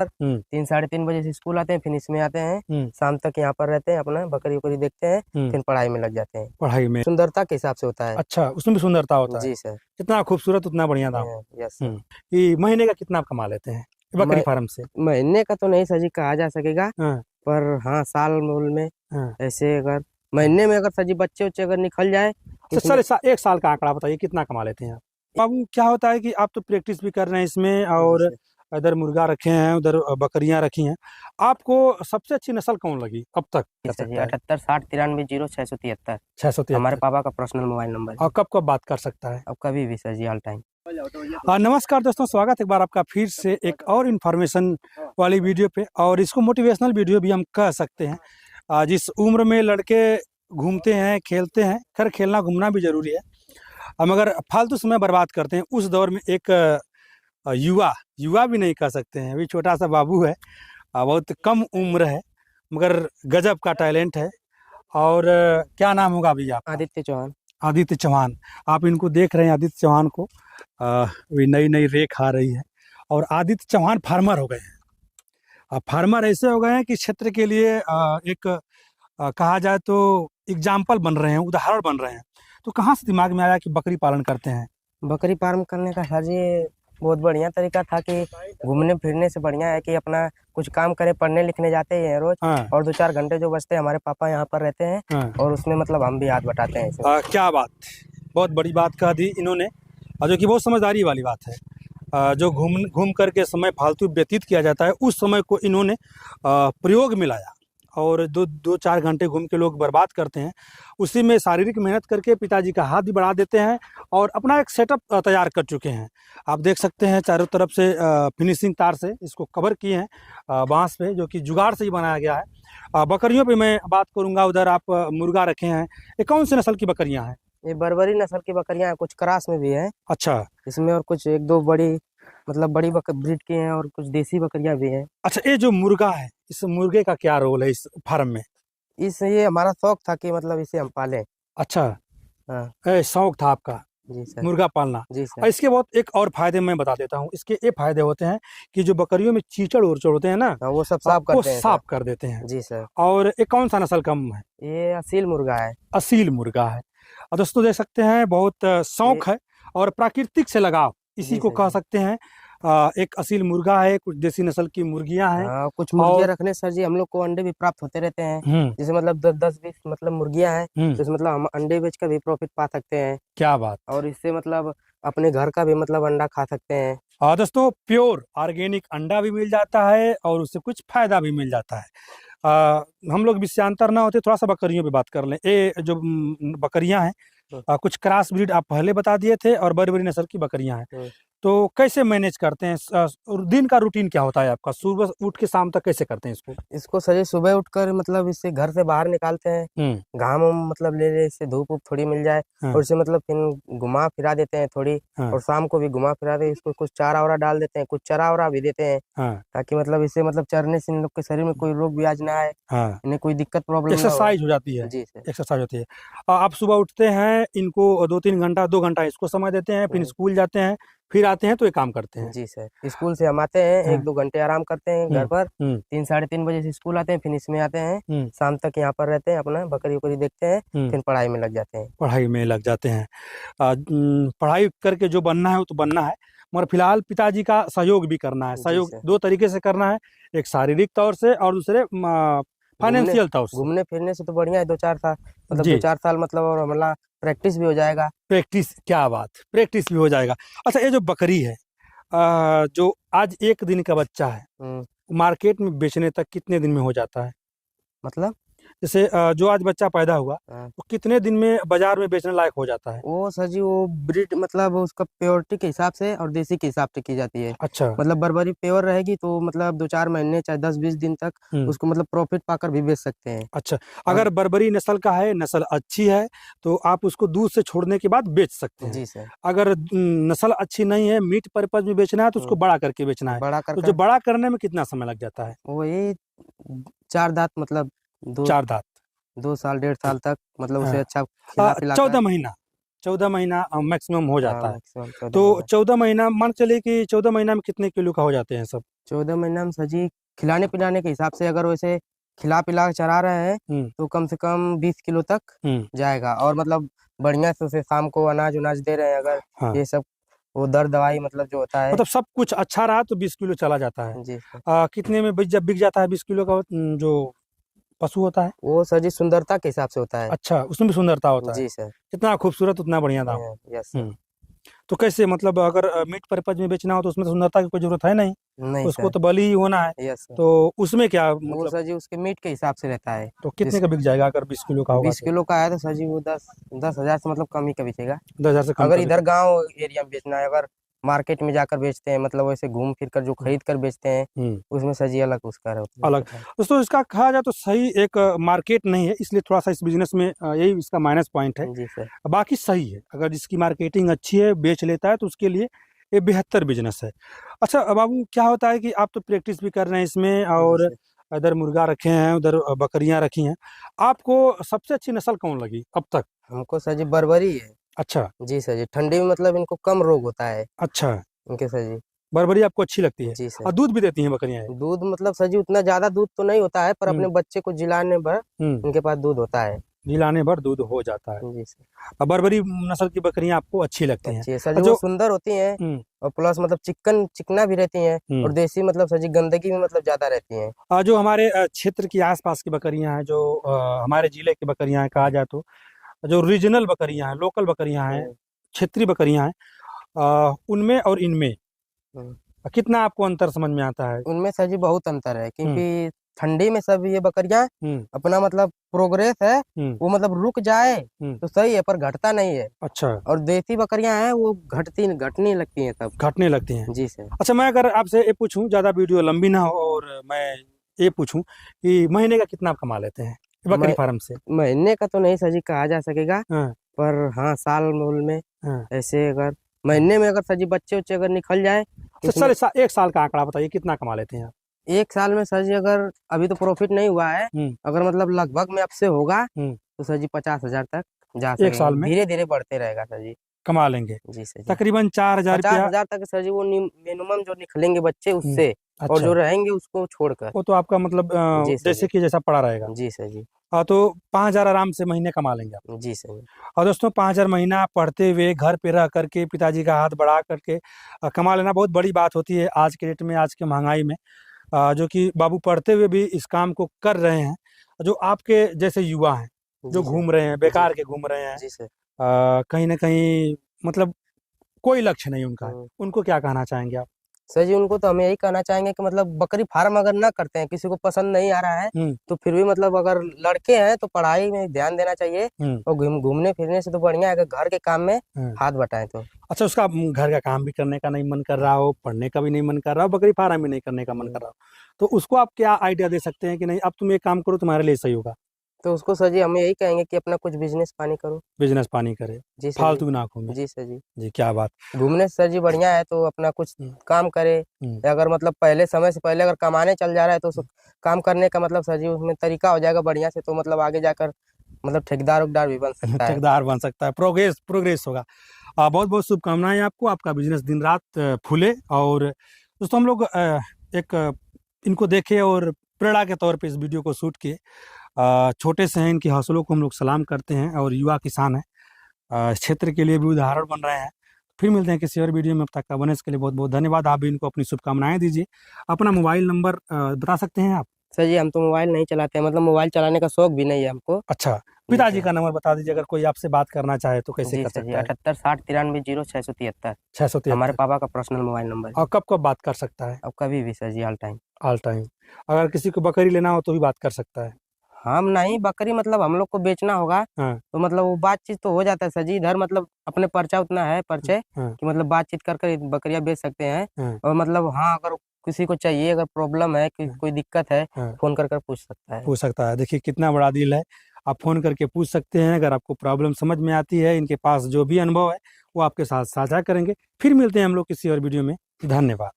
हम्म 3 साढ़े 3 बजे से स्कूल आते हैं, फिर इसमें आते हैं। हम्म शाम तक यहाँ पर रहते हैं, अपना बकरी उकरी देखते हैं, हम्म फिर पढ़ाई में लग जाते हैं। पढ़ाई में। सुंदरता के हिसाब से होता है। अच्छा, उसमें भी सुंदरता होता है। जी सर। जितना खूबसूरत उतना बढ़िया दाम। Yes sir. कि महीने का कितना आप कमा लेते हैं बकरी मैं फार्म से? महीने का तो नहीं सर जी कहा जा सकेगा, हाँ पर हाँ साल मूल में हाँ ऐसे अगर हाँ। महीने में अगर सर जी बच्चे उच्चे अगर निकल जाए तो अच्छा इसमें। चल, एक साल का आंकड़ा बताइए, कितना कमा लेते हैं आप? बाबू, क्या होता है कि आप तो प्रैक्टिस भी कर रहे हैं इसमें, जी और सर। इधर मुर्गा रखे हैं, उधर बकरियां रखी हैं। आपको सबसे अच्छी नस्ल कौन लगी अब तक, जी कर सर जी, सकता है? 78 60 93 0673। 673। हमारे पापा का पर्सनल मोबाइल नंबर है। और कब कब बात कर सकता है? अब कभी भी सर जी, ऑल टाइम। नमस्कार दोस्तों, स्वागत है एक बार आपका फिर से एक और इन्फॉर्मेशन वाली वीडियो पे, और इसको मोटिवेशनल वीडियो भी हम कह सकते हैं। जिस उम्र में लड़के घूमते हैं, खेलते हैं, खैर खेलना घूमना भी जरूरी है, हम अगर फालतू समय बर्बाद करते हैं, उस दौर में एक युवा युवा भी नहीं कह सकते हैं, अभी छोटा सा बाबू है, बहुत कम उम्र है, मगर गजब का टैलेंट है। और क्या नाम होगा अभी आपका? आदित्य चौहान। आदित्य चौहान। आप इनको देख रहे हैं, आदित्य चौहान को, अभी नई नई रेख आ रही है, और आदित्य चौहान फार्मर हो गए हैं। फार्मर ऐसे हो गए हैं कि क्षेत्र के लिए एक कहा जाए तो एग्जाम्पल बन रहे हैं, उदाहरण बन रहे हैं। तो कहाँ से दिमाग में आया कि बकरी पालन करते हैं? बकरी फार्म करने का सर जी बहुत बढ़िया तरीका था कि घूमने फिरने से बढ़िया है कि अपना कुछ काम करे, पढ़ने लिखने जाते हैं रोज, हाँ और 2 4 घंटे जो बचते हैं हमारे पापा यहाँ पर रहते हैं, हाँ। और उसमें मतलब हम भी हाथ बटाते हैं इसमें। क्या बात, बहुत बड़ी बात कह दी इन्होंने, और जो कि बहुत समझदारी वाली बात है। जो घूम घूम करके समय फालतू व्यतीत किया जाता है, उस समय को इन्होंने प्रयोग में लाया, और दो दो चार घंटे घूम के लोग बर्बाद करते हैं, उसी में शारीरिक मेहनत करके पिताजी का हाथ भी बढ़ा देते हैं, और अपना एक सेटअप तैयार कर चुके हैं। आप देख सकते हैं चारों तरफ से फिनिशिंग तार से इसको कवर किए हैं, बांस पे, जो कि जुगाड़ से ही बनाया गया है। बकरियों पे मैं बात करूंगा, उधर आप मुर्गा रखे हैं, ये कौन सी नस्ल की बकरियां हैं? ये बर्बरी नस्ल की बकरियां हैं, कुछ क्रास में भी है अच्छा इसमें, और कुछ एक दो बड़ी मतलब बड़ी ब्रीड की हैं, और कुछ देसी बकरियां भी हैं। अच्छा, ये जो मुर्गा है, इस मुर्गे का क्या रोल है इस फार्म में? ये हमारा शौक था कि मतलब इसे हम पालें। अच्छा, हाँ। शौक था आपका जी सर। मुर्गा पालना। जी और सर। इसके बहुत एक और फायदे मैं बता देता हूँ, इसके ये फायदे होते हैं कि जो बकरियों में चीचड़ उड़चड़ होते हैं ना, हाँ वो सब साफ वो करते हैं सर। साफ कर देते हैं। जी सर। और एक कौन सा नस्ल कम है? ये असील मुर्गा है। असील मुर्गा है। और दोस्तों देख सकते हैं, बहुत ये। शौक है और प्राकृतिक से लगाव, इसी जी को सर कह जी। सकते हैं। एक असील मुर्गा है, कुछ देसी नस्ल की मुर्गियां हैं। हाँ कुछ मुर्गियां और रखने सर जी हम लोग को अंडे भी प्राप्त होते रहते हैं। हम्म जैसे मतलब 10 10 20 मतलब मुर्गियां हैं, हम्म तो इसमें मतलब हम अंडे बेच कर भी प्रॉफिट पा सकते हैं, क्या बात। और इससे मतलब अपने घर का भी मतलब अंडा खा सकते हैं। दोस्तों, प्योर ऑर्गेनिक अंडा भी मिल जाता है, और उससे कुछ फायदा भी मिल जाता है। हम लोग विषयांतर ना होते, थोड़ा सा बकरियों पे बात कर लें। ये जो बकरियां हैं, हम्म, कुछ क्रॉस ब्रीड आप पहले बता दिए थे, और बड़ी बड़ी नस्ल की बकरियां हैं। हम्म। तो कैसे मैनेज करते हैं? और दिन का रूटीन क्या होता है आपका? सुबह उठ के शाम तक कैसे करते हैं इसको? इसको सर जी सुबह उठकर मतलब इससे घर से बाहर निकालते हैं, हम्म घाम उम मतलब ले ले, इससे धूप उप थोड़ी मिल जाए, हाँ और इसे मतलब फिर घुमा फिरा देते हैं थोड़ी, हाँ और शाम को भी घुमा फिरा दे, इसको कुछ चारा वारा डाल देते हैं, कुछ चरा वरा भी देते हैं, हाँ ताकि मतलब इसे मतलब चरने से इन लोग के शरीर में कोई रोग ब्याज ना आए, हाँ। इन्हें कोई दिक्कत प्रॉब्लम ना हो। एक्सरसाइज हो जाती है। जी सर। एक्सरसाइज होती है। आप सुबह उठते हैं, इनको 2 3 घंटा 2 घंटा इसको समय देते हैं, फिर हम्म, स्कूल जाते हैं, फिर आते हैं तो ये काम करते हैं। जी सर, स्कूल से हम आते हैं, हाँ 1 2 घंटे आराम करते हैं घर हम्म पर। हम्म 3 साढ़े 3 बजे से स्कूल आते हैं, फिर इसमें आते हैं। हम्म शाम तक यहाँ पर रहते हैं, अपना बकरी उकरी देखते हैं, हम्म फिर पढ़ाई में लग जाते हैं। पढ़ाई में लग जाते हैं। पढ़ाई करके जो बनना है वो तो बनना है, मगर फिलहाल पिताजी का सहयोग भी करना है। जी सहयोग सर। दो तरीके से करना है, एक शारीरिक तौर से, और दूसरे घूमने फाइनेंशियल तौर से। घूमने फिरने से तो बढ़िया है 2 4 साल, मतलब दो जी, चार साल मतलब, और हमारा प्रैक्टिस भी हो जाएगा। प्रैक्टिस, क्या बात, प्रैक्टिस भी हो जाएगा। अच्छा, ये जो बकरी है, जो आज एक दिन का बच्चा है, हम्म। मार्केट में बेचने तक कितने दिन में हो जाता है? मतलब। जैसे जो आज बच्चा पैदा हुआ, हाँ। वो कितने दिन में बाजार में बेचने लायक हो जाता है? वो सर जी वो ब्रीड मतलब उसका प्योरिटी के हिसाब से और देसी के हिसाब से की जाती है। अच्छा। मतलब बर्बरी प्योर रहेगी तो मतलब 2 4 महीने चाहे 10 20 दिन तक हम्म उसको मतलब प्रॉफिट पाकर भी बेच सकते हैं। अच्छा, और। अगर बर्बरी नस्ल का है, नस्ल अच्छी है, तो आप उसको दूध से छोड़ने के बाद बेच सकते हैं। जी सर। अगर नस्ल अच्छी नहीं है, मीट पर्पज में बेचना है, तो उसको बड़ा करके बेचना है। बड़ा कर तो जो कर बड़ा करने में कितना समय लग जाता है? वो ये 4 दांत मतलब दो 4 दांत। 2 साल 1.5 साल तक मतलब उसे अच्छा खिला पिला कर। 14 महीना, 14 महीना मैक्सिमम हो जाता है। मैक्सिमम 14 तो महीना। 14 महीना मान चलिए कि 14 महीना में कितने किलो का हो जाते हैं सब? 14 महीना में सर जी खिलाने पिलाने के हिसाब से अगर वैसे खिला पिला के चरा रहे हैं हम्म तो कम से कम 20 किलो तक हम्म जाएगा। और मतलब बढ़िया से उसे शाम को अनाज उनाज दे रहे हैं अगर, हाँ, ये सब वो दर्द दवाई मतलब जो होता है। मतलब सब कुछ अच्छा रहा तो 20 किलो चला जाता है। जी सर। कितने में जब बिक जाता है 20 किलो का जो पशु होता है? वो सर जी सुंदरता के हिसाब से होता है। अच्छा, उसमें भी सुंदरता होता है। जी सर। जितना खूबसूरत उतना बढ़िया दाम। Yes sir. हम्म तो कैसे, मतलब अगर मीट पर्पज में बेचना हो तो उसमें तो सुंदरता की कोई जरूरत है नहीं, नहीं उसको सर। तो बली ही होना है। Yes sir. तो उसमें क्या वो मतलब, सर जी उसके मीट के हिसाब से रहता है। तो कितने का बिक जाएगा अगर 20 किलो का होगा 20 तो? किलो का है तो सर जी वो 10,000 से मतलब कम ही का बिकेगा। 10,000 से कम अगर का इधर बिकेगा। गांव एरिया में बेचना है, अगर मार्केट में जाकर बेचते हैं मतलब वैसे घूम फिर कर जो खरीद कर बेचते हैं, हम्म उसमें सर जी अलग उसका अलग। रहता है। दोस्तों, इसका कहा जाए तो सही एक मार्केट नहीं है, इसलिए थोड़ा सा इस बिजनेस में यही इसका माइनस पॉइंट है। जी सर। बाकी सही है, अगर इसकी मार्केटिंग अच्छी है, बेच लेता है तो उसके लिए ये बेहतर बिजनेस है। अच्छा बाबू, क्या होता है कि आप तो प्रैक्टिस भी कर रहे हैं इसमें, जी और सर। इधर मुर्गा रखे हैं, उधर बकरियां रखी हैं। आपको सबसे अच्छी नस्ल कौन लगी अब तक? हमको सर जी बर्बरी है। अच्छा जी सर जी, ठंडी में मतलब इनको कम रोग होता है अच्छा, इनके सर जी। बर्बरी आपको अच्छी लगती है? जी सर। और दूध भी देती हैं बकरियां ये? दूध मतलब सर जी उतना ज्यादा दूध तो नहीं होता है, पर हम्म अपने बच्चे को जिलाने पर हम्म इनके पास दूध होता है। जिलाने भर दूध हो जाता है। जी सर। और बर्बरी नस्ल की बकरियां आपको अच्छी लगती हैं? अच्छी है सर जी, और वो जो सुंदर होती हैं हम्म और प्लस मतलब चिकना भी रहती हैं। और हम्म देसी मतलब सर जी गंदगी भी मतलब ज्यादा रहती है। जो हमारे क्षेत्र की आसपास की बकरियां हैं, जो हमारे जिले की बकरियां हैं, कहा जाए तो जो रीजनल बकरियां हैं, लोकल बकरियां हैं, हम्म, क्षेत्रीय बकरियां हैं, उनमें और इनमें हम्म। कितना आपको अंतर समझ में आता है? उनमें सर जी बहुत अंतर है, हम्म क्योंकि ठंडी में सब ये बकरियां हम्म अपना मतलब प्रोग्रेस है, हम्म वो मतलब रुक जाए हम्म तो सही है, पर घटता नहीं है। अच्छा, और देसी बकरियां हैं वो घटने लगती हैं तब। घटने लगती हैं। जी सर। अच्छा, मैं अगर आपसे ये पूछूं, ज़्यादा वीडियो लंबी ना हो, और मैं ये पूछूं कि महीने का कितना आप कमा लेते हैं बकरी मैं फार्म से? महीने का तो नहीं सर जी कहा जा सकेगा, हाँ पर हाँ साल मूल में हाँ ऐसे अगर हाँ। महीने में अगर सर जी बच्चे उच्चे अगर निकल जाए तो अच्छा, उसमें चलिए एक साल का आंकड़ा बताइए, कितना कमा लेते हैं आप? एक साल में सर जी अगर अभी तो प्रॉफिट नहीं हुआ है, हम्म अगर मतलब लगभग में अब से होगा हम्म तो सर जी 50,000 तक जा एक साल सकेंगे, में धीरे धीरे बढ़ते रहेगा सर जी। कमा लेंगे जी सर जी। तकरीबन 4,000 रुपया? 50,000 तक सर जी वो मिनिमम जो निकलेंगे बच्चे हम्म उससे, और अच्छा, जो रहेंगे उसको छोड़कर। वो तो आपका मतलब जी सर जी। जैसे कि जैसा पड़ा रहेगा। जी सर जी। हाँ, तो 5,000 आराम से महीने कमा लेंगे आप। जी सर जी। और दोस्तों, 5,000 महीना पढ़ते हुए घर पे रह करके पिताजी का हाथ बढ़ा करके कमा लेना बहुत बड़ी बात होती है आज के डेट में, आज के महंगाई में। जो कि बाबू पढ़ते हुए भी इस काम को कर रहे हैं, जो आपके जैसे युवा हैं, जो जी सर। घूम रहे हैं, जी। बेकार के घूम रहे हैं, जी सर। कहीं ना कहीं मतलब कोई लक्ष्य नहीं उनका है, हम्म। उनको क्या कहना चाहेंगे आप? सर जी उनको तो हम यही कहना चाहेंगे कि मतलब बकरी फार्म अगर ना करते हैं, किसी को पसंद नहीं आ रहा है, हम्म तो फिर भी मतलब अगर लड़के हैं तो पढ़ाई में ध्यान देना चाहिए। हम्म और घूमने फिरने से तो बढ़िया है, अगर घर के काम में हम्म हाथ बटाएं तो। अच्छा, उसका घर का काम भी करने का नहीं मन कर रहा हो, पढ़ने का भी नहीं मन कर रहा हो, बकरी फार्म भी नहीं करने का मन कर हम्म। रहा हो, तो उसको आप क्या आइडिया दे सकते हैं कि नहीं अब तुम ये काम करो, तुम्हारे लिए सही होगा? तो उसको सर जी हम यही कहेंगे कि अपना कुछ बिजनेस पानी करो। बिजनेस पानी करे, जी सर जी। फालतू ना घूमे। जी सर जी। जी, क्या बात। घूमने से सर जी बढ़िया है तो अपना कुछ हम्म, काम करे। हम्म, या अगर मतलब पहले समय से पहले अगर कमाने चल जा रहा है तो उस काम करने का मतलब सर जी उसमें तरीका हो जाएगा बढ़िया से, तो मतलब आगे जाकर मतलब ठेकेदार उकदार भी बन सकता है। ठेकेदार बन सकता है, प्रोग्रेस प्रोग्रेस होगा। बहुत बहुत शुभकामनाएं आपको, आपका बिजनेस दिन रात फूले। और दोस्तों, हम लोग एक इनको देखे और प्रेरणा के तौर पे इस वीडियो को शूट किए। छोटे से हैं, इनके हौसलों को हम लोग सलाम करते हैं, और युवा किसान हैं, इस क्षेत्र के लिए भी उदाहरण बन रहे हैं। फिर मिलते हैं किसी और वीडियो में, अब तक का बने इसके लिए बहुत बहुत धन्यवाद। आप भी इनको अपनी शुभकामनाएं दीजिए। अपना मोबाइल नंबर बता सकते हैं आप? सर जी हम तो मोबाइल नहीं चलाते हैं, मतलब मोबाइल चलाने का शौक भी नहीं है हमको। अच्छा, जी पिताजी सर। का नंबर बता दीजिए, अगर कोई आपसे बात करना चाहे तो कैसे जी कर सर जी, सकता है? 78 60 93 0673 हमारे 673। पापा का पर्सनल मोबाइल नंबर है। और कब कब बात कर सकता है? अब कभी भी सर जी, ऑल टाइम। All time. अगर किसी को बकरी लेना हो तो भी बात कर सकता है? हम नहीं, बकरी मतलब हम लोग को बेचना होगा हाँ तो मतलब वो बातचीत तो हो जाता है सर जी इधर, मतलब अपने पर्चा उतना है परिचय हाँ कि मतलब बातचीत कर कर बकरियां बेच सकते हैं। हाँ और मतलब हाँ अगर किसी को चाहिए, अगर प्रॉब्लम है कि हाँ कोई दिक्कत है, हाँ, फोन कर कर पूछ सकता है। पूछ सकता है। देखिए कितना बड़ा दिल है, आप फोन करके पूछ सकते हैं। अगर आपको प्रॉब्लम समझ में आती है, इनके पास जो भी अनुभव है वो आपके साथ साझा करेंगे। फिर मिलते हैं हम लोग किसी और वीडियो में। धन्यवाद।